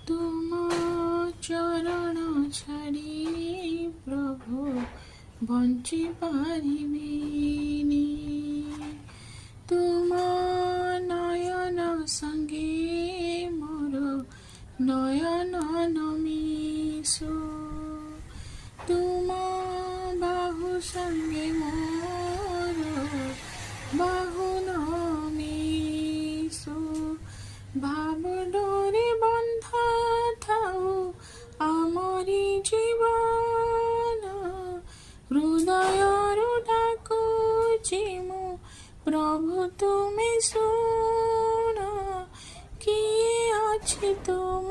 तुम चरण छाड़ी प्रभु बंची पारिबिनी। तुम नयन संगे मोर नयन नमिसु। तुम बाहु संगे मोर बाहु नमिसु। भाव डोरे बंधा थाऊ आमरी जीवन, हृदयरु डाकुछि मु प्रभु तुमे शुण। किए अछि तुम